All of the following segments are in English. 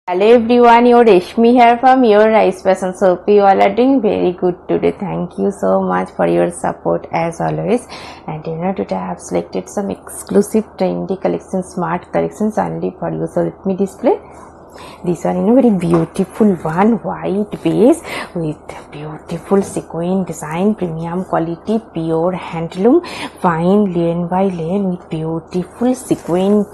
Hello everyone, your Reshmi here from your Rice Fashion. So hope you all are doing very good today. Thank you so much for your support as always. And today I have selected some exclusive trendy collections, smart collections only for you. So let me display. This one, very beautiful one, white base with beautiful sequin design, premium quality, pure handloom, fine lane by lane with beautiful sequin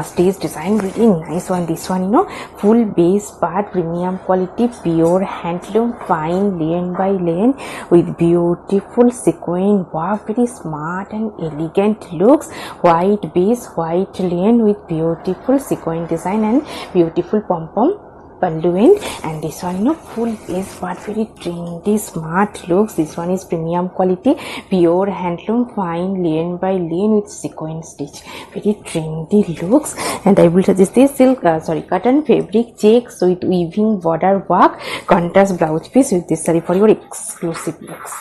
stitch design, really nice one. This one, full base part, premium quality, pure handloom, fine lane by lane with beautiful sequin work, very smart and elegant looks. White base, white lane with beautiful sequin design and beautiful pom-pom pallu end. And this one, full base part, very trendy, smart looks. This one is premium quality, pure handloom, fine lane by lane with sequin stitch, very trendy looks. And I will suggest this silk cotton fabric checks with weaving border work, contrast blouse piece with this saree for your exclusive looks.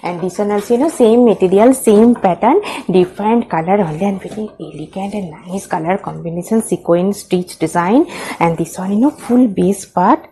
And this one also, same material, same pattern, different color only, and very elegant and nice color combination, sequin stitch design. And this one, full base part.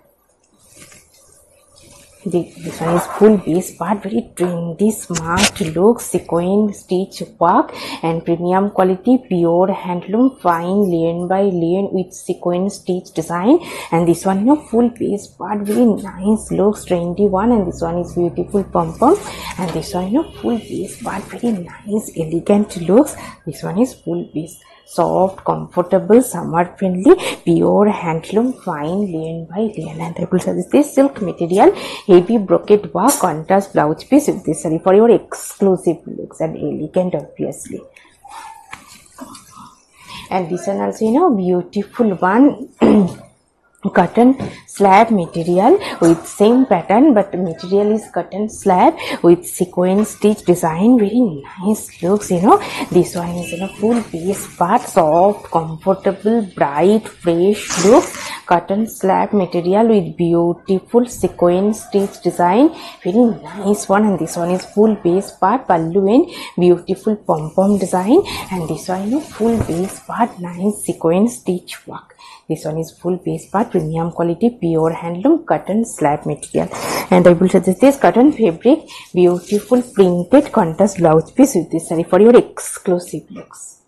This one is full base part, very trendy, smart look, sequin stitch work and premium quality, pure handloom, fine lane by lane with sequin stitch design. And this one, full base part, very nice looks, trendy one. And this one is beautiful pom-pom. And this one, full base part, very nice, elegant looks. This one is full base, soft, comfortable, summer friendly, pure handloom, fine lane by lane. And I will suggest this silk material, heavy brocade work, contrast blouse piece with this saree for your exclusive looks and elegant obviously. And this one also, beautiful one. Cotton slab material with same pattern, but material is cotton slab with sequin stitch design, very nice looks. This one is full base part, soft, comfortable, bright, fresh looks, cotton slab material with beautiful sequin stitch design, very nice one. And this one is full base part, pallu and beautiful pom-pom design. And this one, full base part, nice sequin stitch work. This one is full base part, premium quality, pure handloom, cotton slab material. And I will suggest this cotton fabric, beautiful printed contrast blouse piece with this saree for your exclusive looks.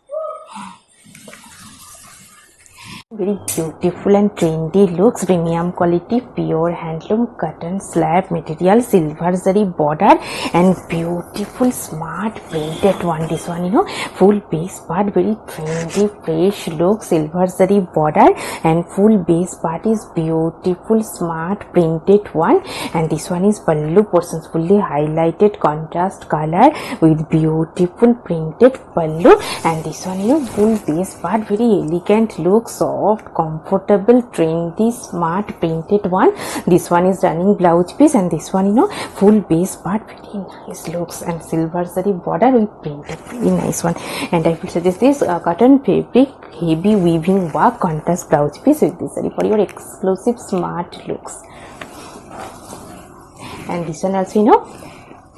Very beautiful and trendy looks, premium quality, pure handloom, cotton slab material, silver zari border and beautiful smart printed one. This one, full base part, very trendy, fresh look, silver zari border and full base part is beautiful smart printed one. And this one is pallu portions, fully highlighted contrast color with beautiful printed pallu. And this one, full base part, very elegant look, soft, comfortable, trendy, smart printed one. This one is running blouse piece. And this one, full base part, very nice looks and silver zari border with printed, very nice one. And I will suggest this cotton fabric, heavy weaving work, contrast blouse piece with this saree for your exclusive smart looks. And this one also,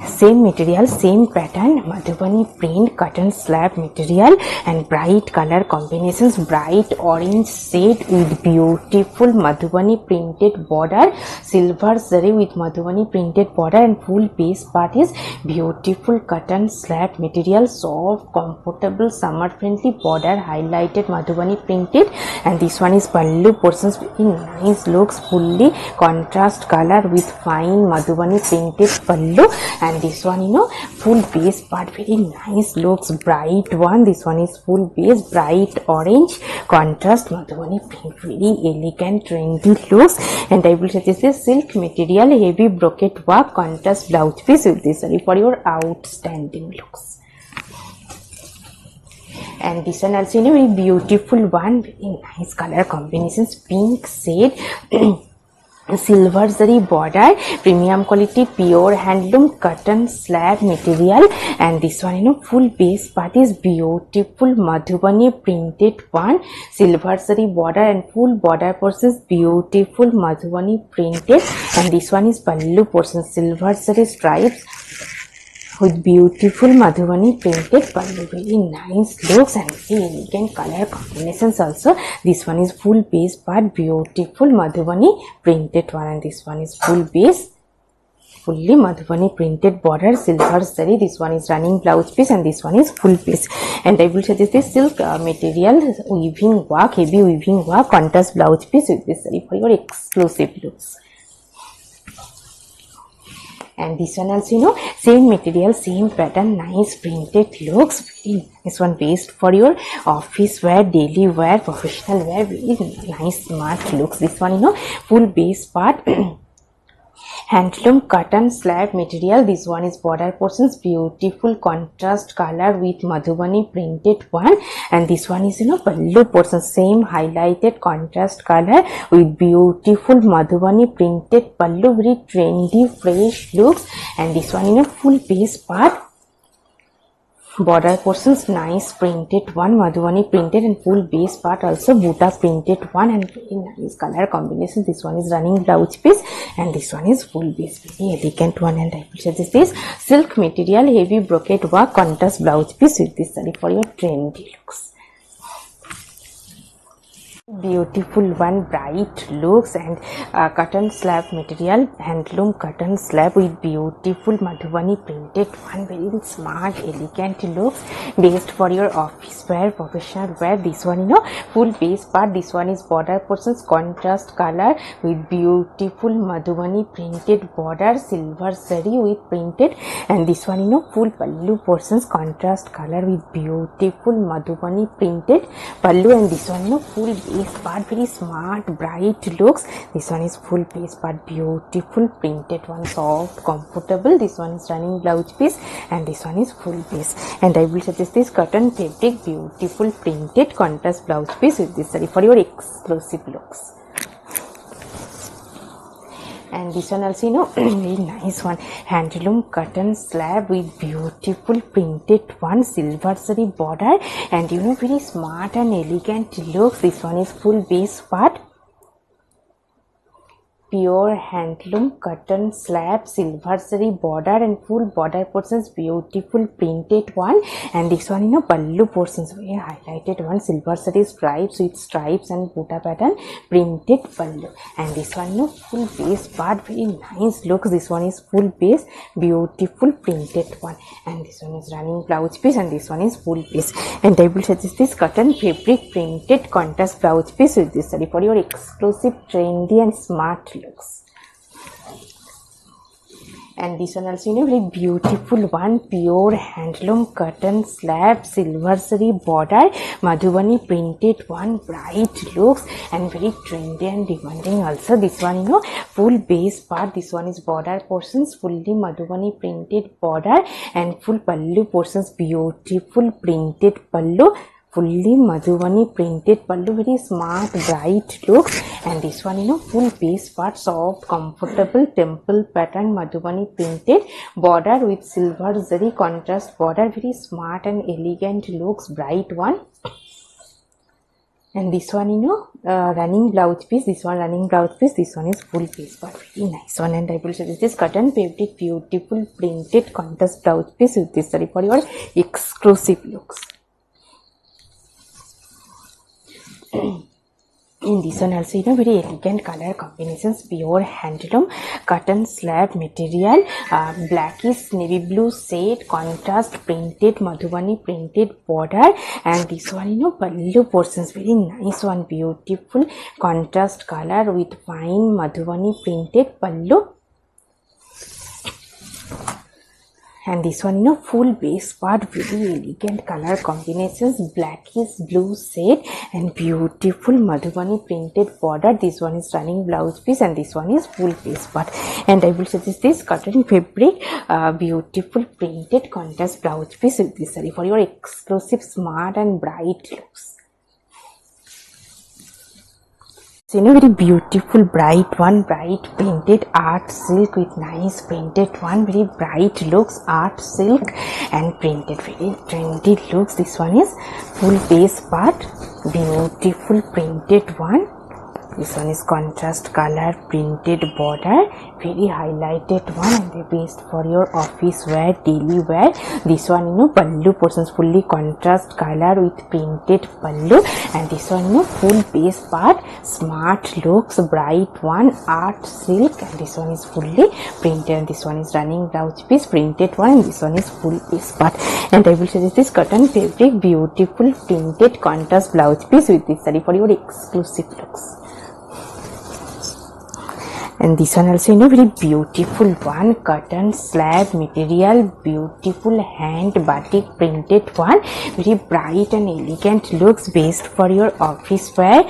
same material, same pattern, Madhubani print, cotton slab material and bright color combinations, bright orange shade with beautiful Madhubani printed border, silver zari with Madhubani printed border. And full base part is beautiful cotton slab material, soft, comfortable, summer friendly border, highlighted Madhubani printed. And this one is pallu portions, very nice looks, fully contrast color with fine Madhubani printed pallu. And this one, full base part, very nice looks, bright one. This one is full base, bright orange, contrast Madhubani print, very elegant, trendy looks. And I will suggest this silk material, heavy brocade work, contrast blouse piece with this saree for your outstanding looks. And this one also, very beautiful one, very nice color combinations, pink shade silver zari border, premium quality, pure handloom, cotton slab material. And this one, full base part is beautiful Madhubani printed one, silver zari border and full border portions, beautiful Madhubani printed. And this one is pallu portion, silver zari stripes with beautiful Madhubani printed pallu. Very nice looks and very elegant color combinations also. This one is full base part, beautiful Madhubani printed one, and this one is full base, fully Madhubani printed border, silver zari. This one is running blouse piece and this one is full piece. And I will suggest this silk material weaving work, heavy weaving work, contrast blouse piece with this zari for your exclusive looks. And this one also, same material, same pattern, nice printed looks. Very nice one, based for your office wear, daily wear, professional wear. Very nice, smart looks. This one, full base part. Handloom cotton slab material. This one is border portions, beautiful contrast color with Madhubani printed one, and this one is pallu portion, same highlighted contrast color with beautiful Madhubani printed pallu, very trendy fresh looks. And this one full base part, border portions, nice printed one, Madhubani printed, and full base part also Buta printed one, and very nice color combination. This one is running blouse piece and this one is full base, very elegant one. And I will suggest this silk material, heavy brocade work, contrast blouse piece with this saree for your trendy looks. Beautiful one, bright looks, and cotton slab material, handloom cotton slab with beautiful Madhubani printed one, very smart elegant looks, based for your office wear, professional wear. This one full base part. This one is border portions, contrast color with beautiful Madhubani printed border, silver zari with printed, and this one full pallu portions, contrast color with beautiful Madhubani printed pallu, and this one full base part, very smart bright looks. This one is full base part, beautiful printed one, soft comfortable. This one is running blouse piece and this one is full base. And I will suggest this cotton fabric, beautiful printed contrast blouse piece with this saree for your exclusive looks. And this one also very nice one, handloom cotton slab with beautiful printed one, silver zari border, and very smart and elegant looks. This one is full base part, pure handloom cotton slab, silver zari border and full border portions, beautiful printed one. And this one pallu portions, very highlighted one, silver zari stripes with stripes and buta pattern, printed pallu. And this one full base part, very nice looks. This one is full base, beautiful printed one, and this one is running blouse piece and this one is full piece. And I will suggest this cotton fabric printed contrast blouse piece with this saree for your exclusive trendy and smart looks. And this one also very beautiful one, pure handloom cotton slab, silver zari border, Madhubani printed one, bright looks and very trendy and demanding also. This one full base part. This one is border portions, fully Madhubani printed border and full pallu portions, beautiful printed pallu, fully Madhubani printed pallu, very smart bright looks. And this one full base part, soft comfortable temple pattern Madhubani printed border with silver zari contrast border, very smart and elegant looks, bright one. And this one running blouse piece, this one running blouse piece, this one is full base part, very nice one. And I will suggest this cotton fabric, beautiful printed contrast blouse piece with this saree for your exclusive looks. In this one also very elegant color combinations, pure handloom cotton slab material, blackish navy blue shade, contrast printed Madhubani printed border, and this one pallu portions, very nice one, beautiful contrast color with fine Madhubani printed pallu. And this one full base part, very elegant color combinations, blackish blue shade and beautiful Madhubani printed border. This one is running blouse piece and this one is full base part. And I will suggest this cotton fabric, beautiful printed contrast blouse piece with this saree for your exclusive smart and bright looks. So very beautiful bright one, bright printed art silk with nice printed one, very bright looks, art silk and printed, very trendy looks. This one is full base part, beautiful printed one, This one is contrast color printed border, very highlighted one, and the best for your office wear, daily wear. This one pallu portions fully contrast color with printed pallu, and this one full base part, smart looks, bright one, art silk, and this one is fully printed, and this one is running blouse piece, printed one, and this one is full base part. And I will suggest this cotton fabric beautiful printed contrast blouse piece with this saree for your exclusive looks. And this one also very beautiful one, cotton slab material, beautiful hand batik printed one, very bright and elegant looks, best for your office wear,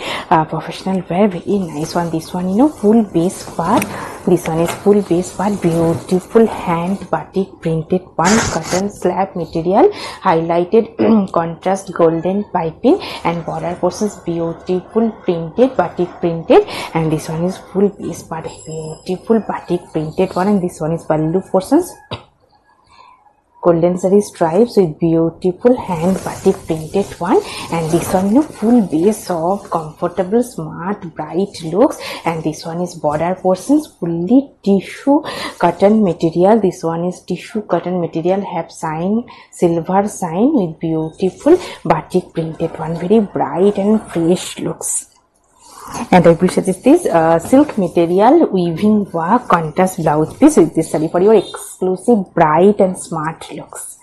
professional wear, very nice one. This one full base part, this one is full base part, beautiful hand batik printed one, cotton slab material, highlighted contrast golden piping, and border portions beautiful printed batik printed, and this one is full base part, beautiful batik printed one, and this one is pallu portions, golden zari stripes with beautiful hand batik printed one, and this one full base of comfortable smart bright looks, and this one is border portions fully tissue cotton material. This one is tissue cotton material, have sign silver sign with beautiful batik printed one, very bright and fresh looks. And I will suggest this silk material weaving work contrast blouse piece with this saree for your exclusive bright and smart looks.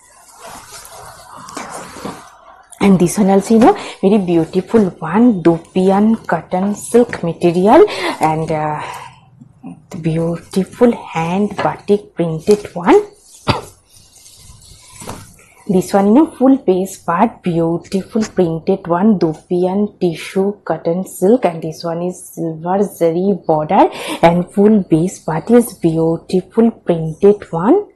And this one also very beautiful one, Dupian cotton silk material, and beautiful hand batik printed one. This one full base part, beautiful printed one, Dupian tissue cotton silk, and this one is silver zari border, and full base part is beautiful printed one,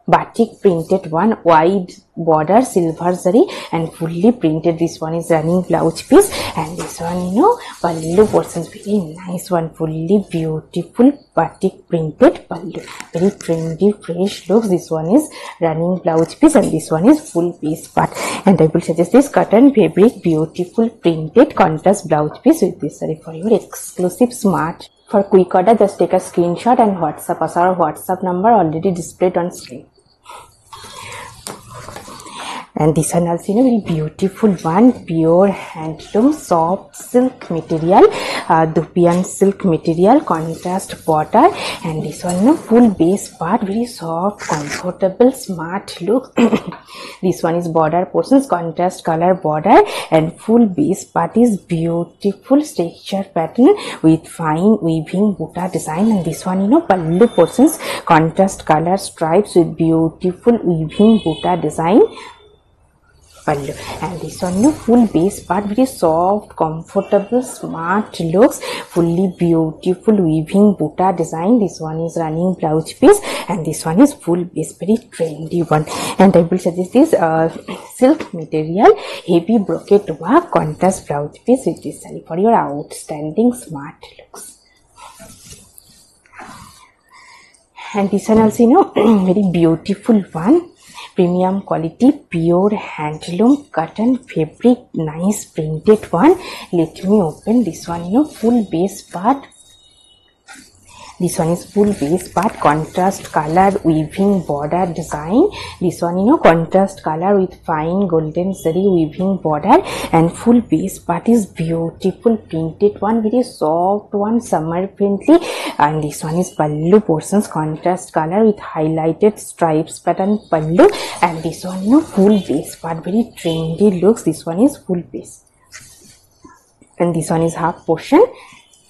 batik printed one, wide border silver zari and fully printed. This one is running blouse piece, and this one pallu portions, very nice one, fully beautiful batik printed pallu, very trendy fresh looks. This one is running blouse piece, and this one is full base part. And I will suggest this cotton fabric beautiful printed contrast blouse piece with this saree for your exclusive smart. For quick order, just take a screenshot and WhatsApp us. Our WhatsApp number already displayed on screen. And this one also very beautiful one, pure handloom soft silk material, Dupian silk material, contrast border, and this one full base part, very soft comfortable smart look. This one is border portions, contrast color border, and full base part is beautiful texture pattern with fine weaving butta design, and this one pallu portions, contrast color stripes with beautiful weaving butta design pallu, and this one full base part, very soft comfortable smart looks, fully beautiful weaving butta design. This one is running blouse piece, and this one is full base, very trendy one. And I will suggest this silk material heavy brocade work contrast blouse piece with this saree for your outstanding smart looks. And this one also very beautiful one, premium quality pure handloom cotton fabric, nice printed one. Let me open this one full base part. This one is full base part, contrast color weaving border design. This one contrast color with fine golden zari weaving border, and full base part is beautiful printed one, very soft one, summer friendly. And this one is pallu portions, contrast color with highlighted stripes pattern pallu, and this one full base part, very trendy looks. This one is full base, and this one is half portion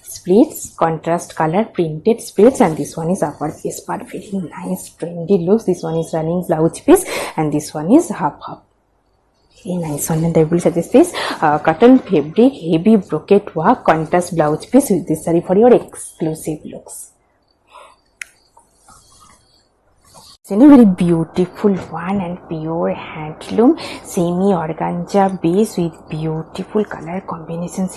splits, contrast color printed splits, and this one is upper base part, very nice trendy looks. This one is running blouse piece, and this one is half. Very nice one. And I will suggest this cotton fabric heavy brocade work contrast blouse piece with this saree for your exclusive looks. Very beautiful one and pure handloom semi organza base with beautiful color combinations.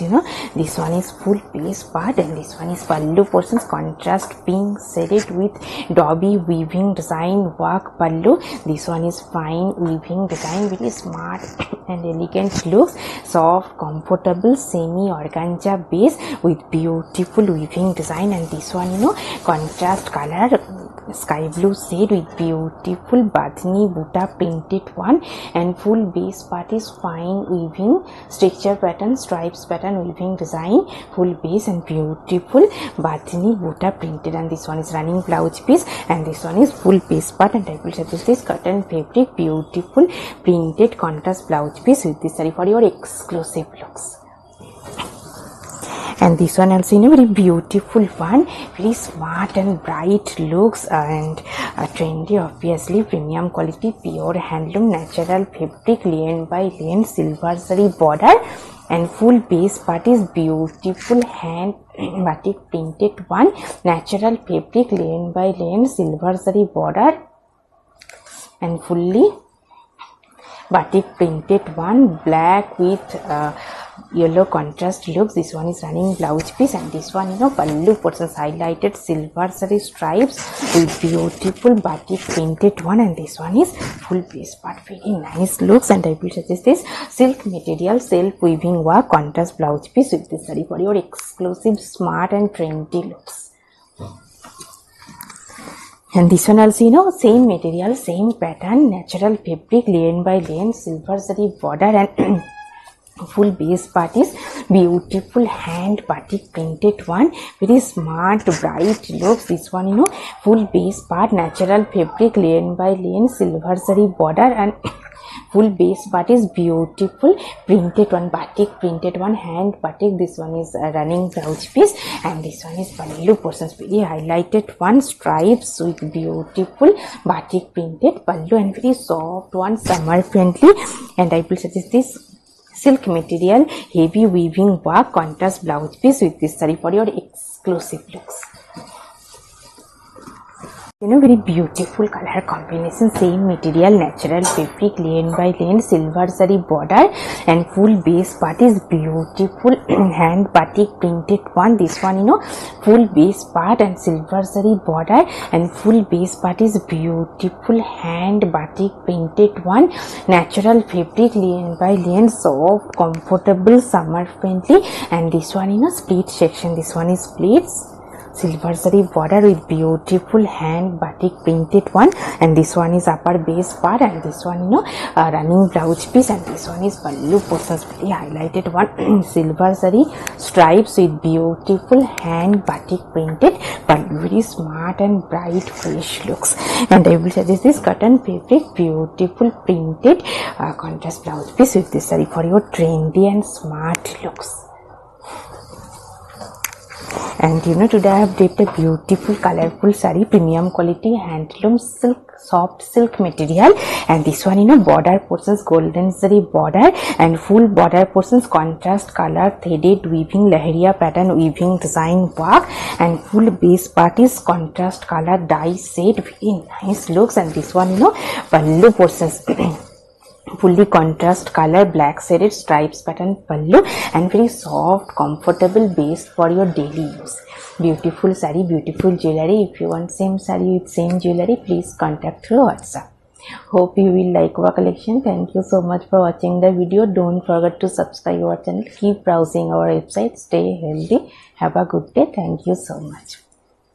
This one is full base part and this one is pallu portions, contrast pink shaded with dobby weaving design work pallu. This one is fine weaving design, very smart and elegant looks, soft comfortable semi organza base with beautiful weaving design. And this one contrast color sky blue shade with beautiful Badhani Buta printed one, and full base part is fine weaving structure pattern, stripes pattern weaving design, full base and beautiful Badhani Buta printed. And this one is running blouse piece and this one is full base part. And I will suggest this cotton fabric beautiful printed contrast blouse piece with this saree for your exclusive looks. And this one also very beautiful one, very smart and bright looks and trendy, obviously premium quality pure handloom natural fabric layered by layered silver zari border, and full base part is beautiful hand batik printed one, natural fabric layered by layered silver zari border and fully batik printed one, black with yellow contrast looks. This one is running blouse piece and this one pallu portions highlighted silver zari stripes with beautiful batik printed one, and this one is full base part, very nice looks. And I will suggest this silk material self weaving work contrast blouse piece with this saree for your exclusive smart and trendy looks. And this one also same material, same pattern, natural fabric layered by layered silver zari border, and full base part is beautiful hand batik printed one, very smart bright looks. This one full base part, natural fabric layered by layered silver zari border, and full base part is beautiful printed one, batik printed one, hand batik. This one is running blouse piece and this one is pallu portions, very highlighted one, stripes with beautiful batik printed pallu and very soft one, summer friendly. And I will suggest this silk material heavy weaving work contrast blouse piece with this saree for your exclusive looks. Very beautiful color combination, same material, natural fabric layered by layered silver zari border, and full base part is beautiful hand batik printed one. This one full base part and silver zari border, and full base part is beautiful hand batik printed one, natural fabric layered by layered, soft comfortable summer friendly. And this one split section, this one is splits silver zari border with beautiful hand batik printed one, and this one is upper base part, and this one running blouse piece, and this one is pallu portions, very highlighted one silver zari stripes with beautiful hand batik printed pallu, very smart and bright fresh looks. And I will suggest this cotton fabric beautiful printed contrast blouse piece with this saree for your trendy and smart looks. And today I have draped a beautiful colorful saree, premium quality handloom silk, soft silk material, and this one border portions golden zari border, and full border portions contrast color threaded weaving lahariya pattern weaving design work, and full base part is contrast color dye shade, very nice looks. And this one pallu portions fully contrast color black shaded stripes pattern pallu, and very soft comfortable base for your daily use. Beautiful saree, beautiful jewelry. If you want same saree with same jewelry, please contact through WhatsApp. Hope you will like our collection. Thank you so much for watching the video. Don't forget to subscribe our channel. Keep browsing our website. Stay healthy. Have a good day. Thank you so much.